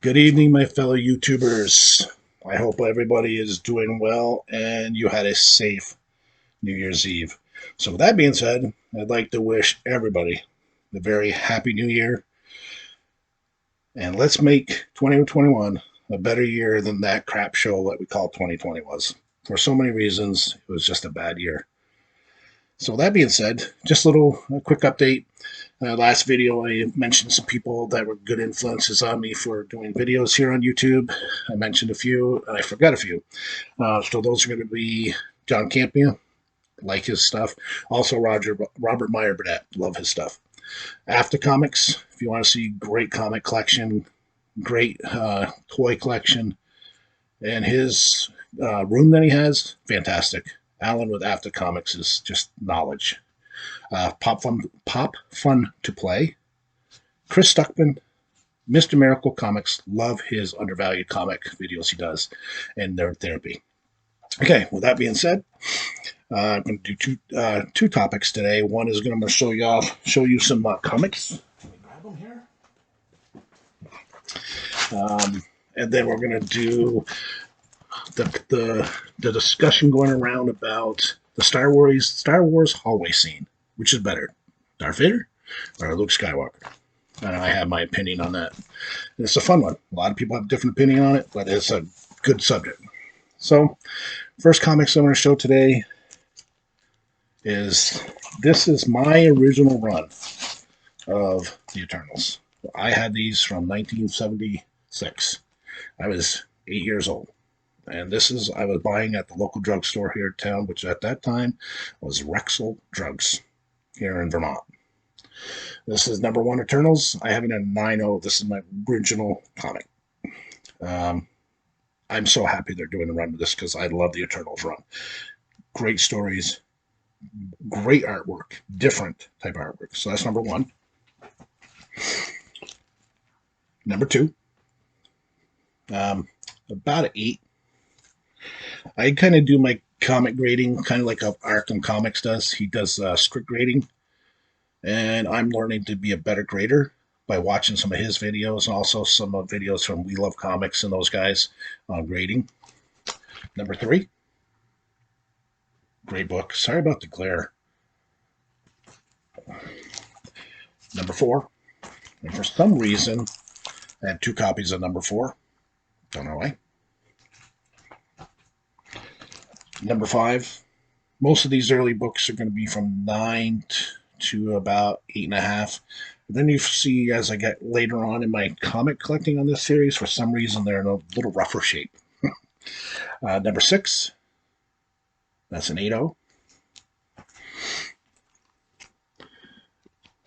Good evening, my fellow YouTubers. I hope everybody is doing well and you had a safe New Year's Eve. So, with that being said, I'd like to wish everybody a very happy New Year and let's make 2021 a better year than that crap show that we call 2020 was. For so many reasons, it was just a bad year. So, with that being said, just a quick update. Last video, I mentioned some people that were good influences on me for doing videos here on YouTube. I mentioned a few, and I forgot a few. So those are going to be John Campia, like his stuff. Also, Robert Meyer Burnett, love his stuff. After Comics, if you want to see great comic collection, great toy collection, and his room that he has, fantastic. Alan with After Comics is just knowledge. Pop Fun to Play. Chris Stuckman, Mr. Miracle Comics, love his undervalued comic videos he does and their therapy. Okay, with that being said, I'm going to do two topics today. One is going to show you some comics. Let me grab them here. And then we're going to do the discussion going around about the Star Wars hallway scene. Which is better, Darth Vader or Luke Skywalker? And I have my opinion on that. And it's a fun one. A lot of people have a different opinion on it, but it's a good subject. So, first comics I'm going to show today this is my original run of the Eternals. I had these from 1976. I was 8 years old. And I was buying at the local drugstore here in town, which at that time was Rexall Drugs here in Vermont. This is number one Eternals. I have it in 9.0. This is my original comic. I'm so happy they're doing a run with this because I love the Eternals run. Great stories, great artwork, different type of artwork. So that's number one. Number two, about an 8. I kind of do my comic grading kind of like Arkham Comics does. He does script grading. And I'm learning to be a better grader by watching some of his videos and also some videos from We Love Comics and those guys on grading. Number 3, great book. Sorry about the glare. Number 4, and for some reason, I had 2 copies of number 4. Don't know why. Number 5, most of these early books are going to be from 9 to about 8.5. But then you see as I get later on in my comic collecting on this series, for some reason they're in a little rougher shape. Number 6, that's an 8.0.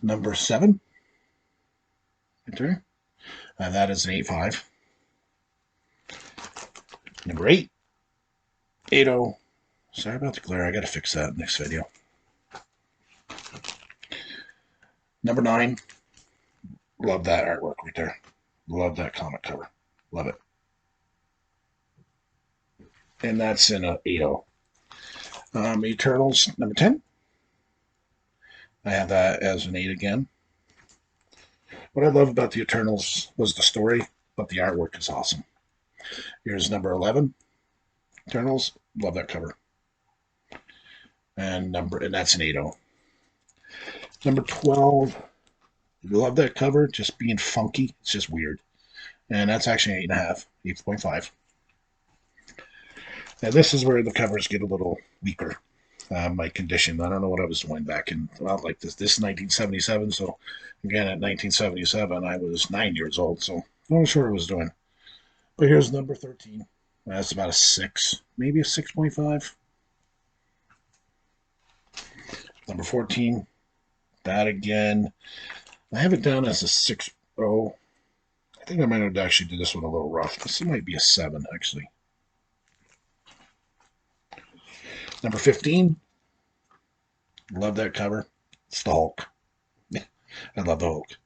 Number 7, right there, that is an 8.5. Number 8, 8.0. Sorry about the glare, I gotta fix that next video. Number 9, love that artwork right there. Love that comic cover. Love it. And that's in a 8.0. Eternals, number 10. I have that as an 8 again. What I love about the Eternals was the story, but the artwork is awesome. Here's number 11. Eternals, love that cover. And that's an 8.0. Number 12, love that cover, just being funky. It's just weird. And that's actually 8.5, 8.5. Now this is where the covers get a little weaker. My condition, I don't know what I was doing back in, well, like this is 1977, so again, at 1977, I was 9 years old, so I'm not sure what I was doing. But here's number 13. That's about a 6, maybe a 6.5. Number 14, that again, I have it down as a 6.0. I think I might have actually did this one a little rough. This might be a 7, actually. Number 15, love that cover. It's the Hulk. I love the Hulk.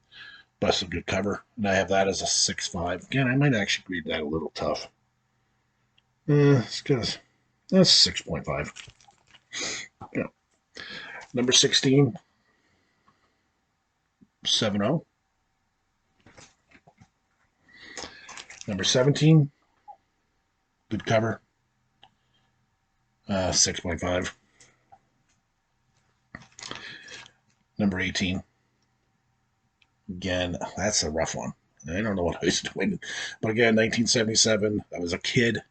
But it's a good cover. And I have that as a 6.5. Again, I might actually read that a little tough. It's because that's 6.5. Yeah. Number 16, 7.0. Number 17, good cover, 6.5. Number 18, again, that's a rough one. I don't know what I was doing, but again, 1977. I was a kid.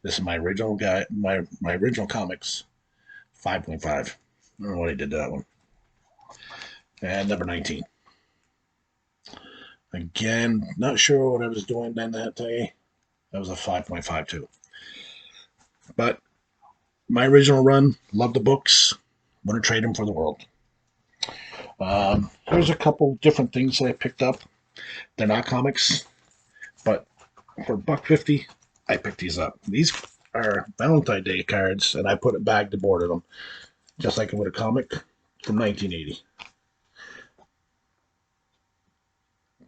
This is my original guy, my original comics, 5.5. I don't know what I did to that one. And number 19. Again, not sure what I was doing then that day. That was a 5.5 too. But my original run, love the books, wouldn't trade them for the world. Here's a couple different things that I picked up. They're not comics, but for $1.50, I picked these up. These are Valentine's Day cards, and I put a bag to board of them, just like I would a comic from 1980.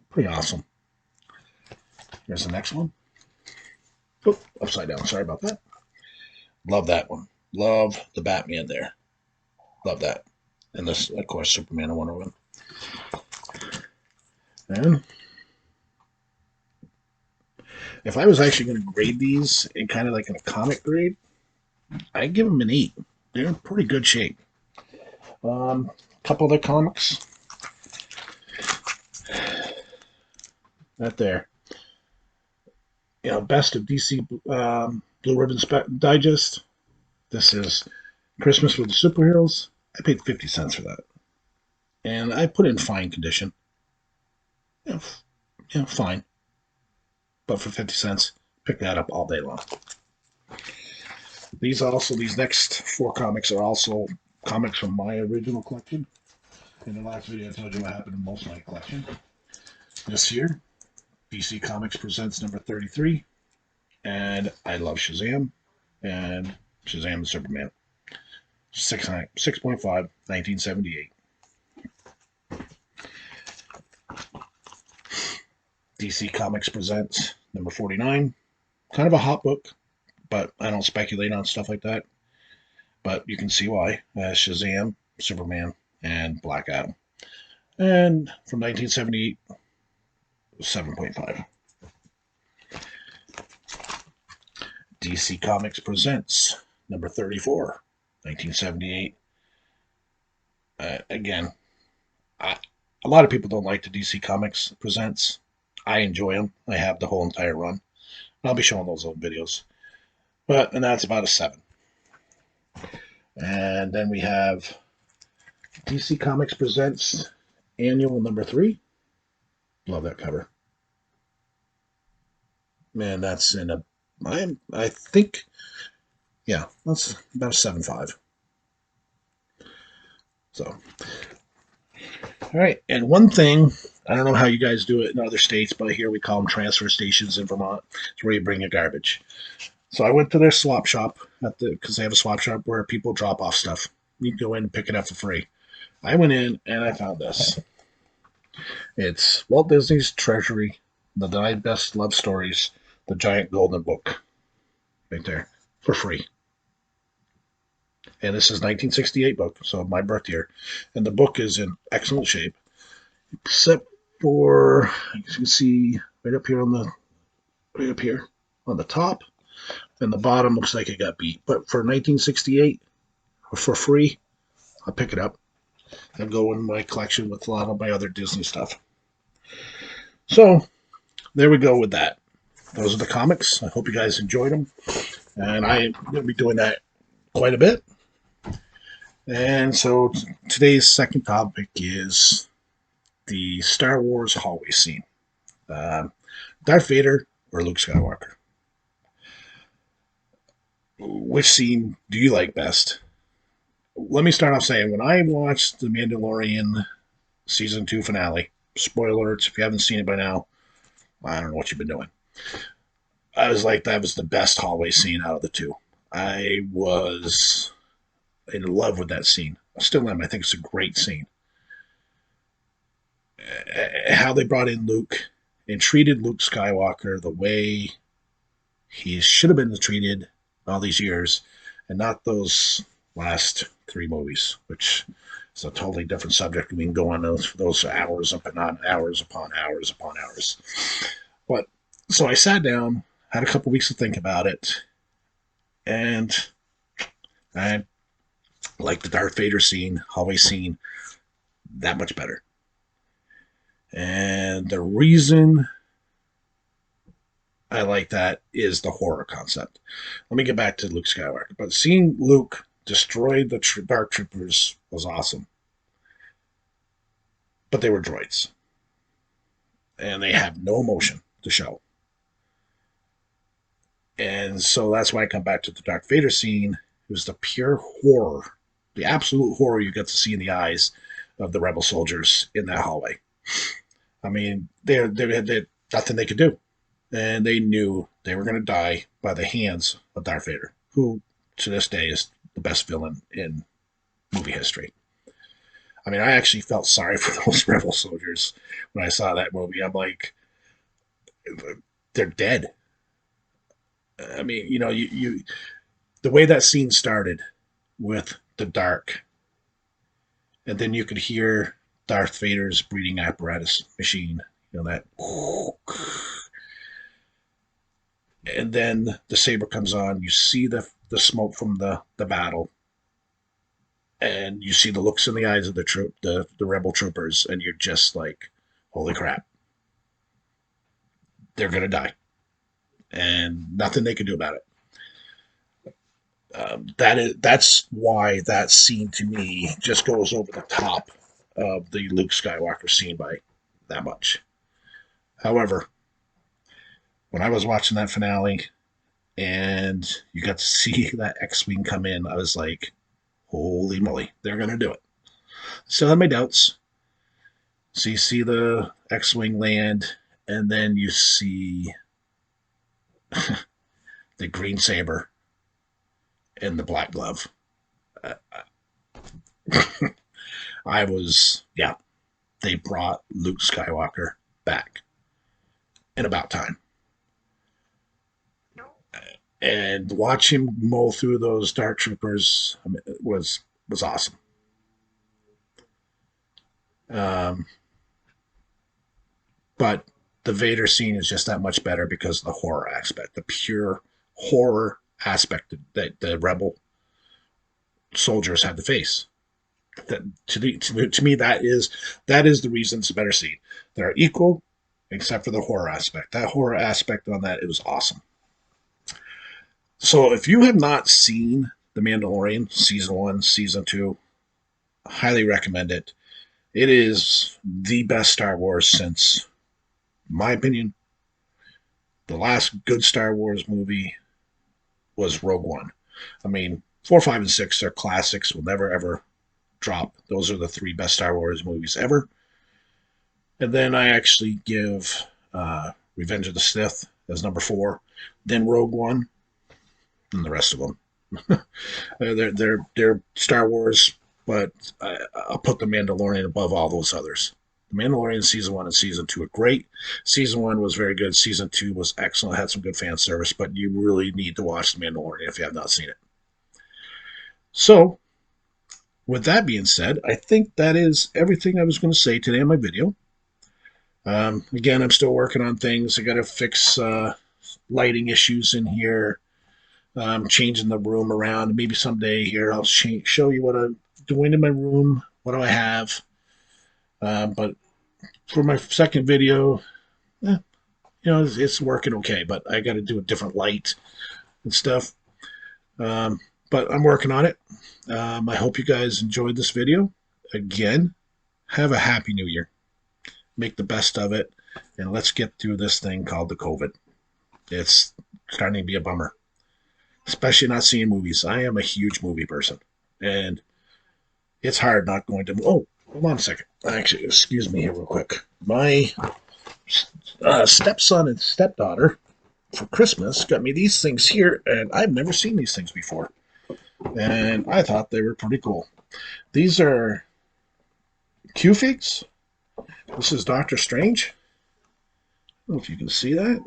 Pretty awesome. Here's the next one. Oh, upside down. Sorry about that. Love that one. Love the Batman there. Love that. And this, of course, Superman and Wonder Woman. And if I was actually going to grade these in kind of like in a comic grade, I'd give them an 8. They're in pretty good shape. Couple other comics. That there. You know, best of DC Blue Ribbon Digest. This is Christmas with the Superheroes. I paid 50 cents for that. And I put it in fine condition. You know, fine. But for 50 cents, pick that up all day long. These next 4 comics are also comics from my original collection. In the last video, I told you what happened to most of my collection. This year, DC Comics presents number 33, and I love Shazam, and Shazam and Superman. 6.5, 1978. DC Comics presents number 49. Kind of a hot book, but I don't speculate on stuff like that. But you can see why. Shazam, Superman, and Black Adam. And from 1978, 7.5. DC Comics presents number 34, 1978. Again, a lot of people don't like the DC Comics presents. I enjoy them. I have the whole entire run. I'll be showing those old videos. And that's about a 7. And then we have DC Comics presents annual number 3. Love that cover. Man, that's in a, I think, yeah, that's about a 7.5. So, all right. And one thing, I don't know how you guys do it in other states, but here we call them transfer stations in Vermont. It's where you bring your garbage. So I went to their swap shop because they have a swap shop where people drop off stuff. You can go in and pick it up for free. I went in and I found this. It's Walt Disney's Treasury, the 9 Best Love Stories, the Giant Golden Book. Right there. For free. And this is 1968 book, so my birth year. And the book is in excellent shape, except for, you can see right up here on the top, and the bottom looks like it got beat. But for 1968, for free, I'll pick it up and go in my collection with a lot of my other Disney stuff. So there we go with that. Those are the comics. I hope you guys enjoyed them. And I'm going to be doing that quite a bit. And so today's second topic is the Star Wars hallway scene. Darth Vader or Luke Skywalker? Which scene do you like best? Let me start off saying, when I watched The Mandalorian Season 2 finale, spoiler alerts, if you haven't seen it by now, I don't know what you've been doing. I was like, that was the best hallway scene out of the 2. I was in love with that scene. I still am. I think it's a great scene. How they brought in Luke and treated Luke Skywalker the way he should have been treated all these years, and not those last 3 movies, which is a totally different subject. We can go on those hours up and on, hours upon hours upon hours. But So I sat down, had a couple weeks to think about it, and I like the Darth Vader scene, hallway scene, that much better. And the reason I like that is the horror concept. Let me get back to Luke Skywalker. But seeing Luke destroy the Dark Troopers was awesome. But they were droids, and they have no emotion to show. And so that's why I come back to the Darth Vader scene. It was the pure horror, the absolute horror you get to see in the eyes of the rebel soldiers in that hallway. I mean, they had nothing they could do, and they knew they were going to die by the hands of Darth Vader, who to this day is the best villain in movie history. I mean, I actually felt sorry for those rebel soldiers when I saw that movie. I'm like, they're dead. I mean, the way that scene started with the dark, and then you could hear Darth Vader's breathing apparatus machine, that, and then the saber comes on. You see the smoke from the battle, and you see the looks in the eyes of the rebel troopers, and you're just like, holy crap, they're gonna die, and nothing they can do about it. That's why that scene to me just goes over the top of the Luke Skywalker scene by that much. However, when I was watching that finale and you got to see that X-wing come in, I was like, "Holy moly, they're gonna do it!" Still have my doubts. So you see the X-wing land, and then you see the green saber and the black glove. Uh, I was, yeah, they brought Luke Skywalker back in about time. And watch him mow through those Dark Troopers, I mean, was awesome. Um, but the Vader scene is just that much better because of the horror aspect, the pure horror aspect that the Rebel soldiers had to face. That to me that is the reason it's a better scene. They're equal, except for the horror aspect. That horror aspect on that, it was awesome. So if you have not seen The Mandalorian season 1, season 2, highly recommend it. It is the best Star Wars since, in my opinion, the last good Star Wars movie was Rogue One. I mean, 4, 5, and 6 are classics, will never ever drop. Those are the 3 best Star Wars movies ever. And then I actually give Revenge of the Sith as number 4, then Rogue One, and the rest of them. they're Star Wars, but I'll put the Mandalorian above all those others. The Mandalorian season 1 and season 2 are great. Season 1 was very good. Season 2 was excellent. Had some good fan service, but you really need to watch the Mandalorian if you have not seen it. So, with that being said, I think that is everything I was going to say today in my video. Again, I'm still working on things. I got to fix lighting issues in here. Changing the room around. Maybe someday here I'll show you what I'm doing in my room. What do I have? But for my second video, it's working okay. But I got to do a different light and stuff. But I'm working on it. I hope you guys enjoyed this video. Again, have a happy new year. Make the best of it. And let's get through this thing called the COVID. It's starting to be a bummer. Especially not seeing movies. I am a huge movie person. And it's hard not going to... Oh, hold on a second. Actually, excuse me here real quick. My stepson and stepdaughter for Christmas got me these things here, and I've never seen these things before. And I thought they were pretty cool. These are Q-Figs. This is Doctor Strange. I don't know if you can see that.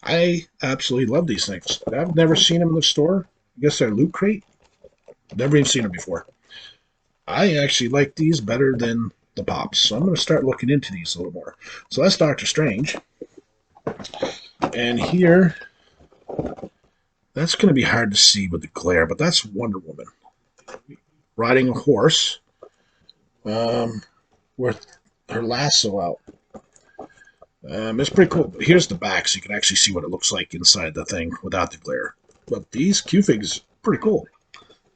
I absolutely love these things. I've never seen them in the store. I guess they're Loot Crate. Never even seen them before. I actually like these better than the Pops, so I'm going to start looking into these a little more. So that's Doctor Strange. And here, that's going to be hard to see with the glare, but that's Wonder Woman riding a horse with her lasso out. It's pretty cool. Here's the back, so you can actually see what it looks like inside the thing without the glare. But these Q-Figs, pretty cool.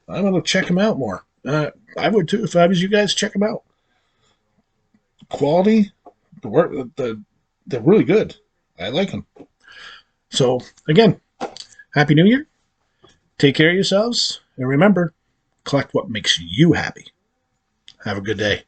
I'm going to check them out more. I would too if I was you guys. Check them out. Quality, the work, they're really good. I like them. So again, Happy New Year. Take care of yourselves, and remember, collect what makes you happy. Have a good day.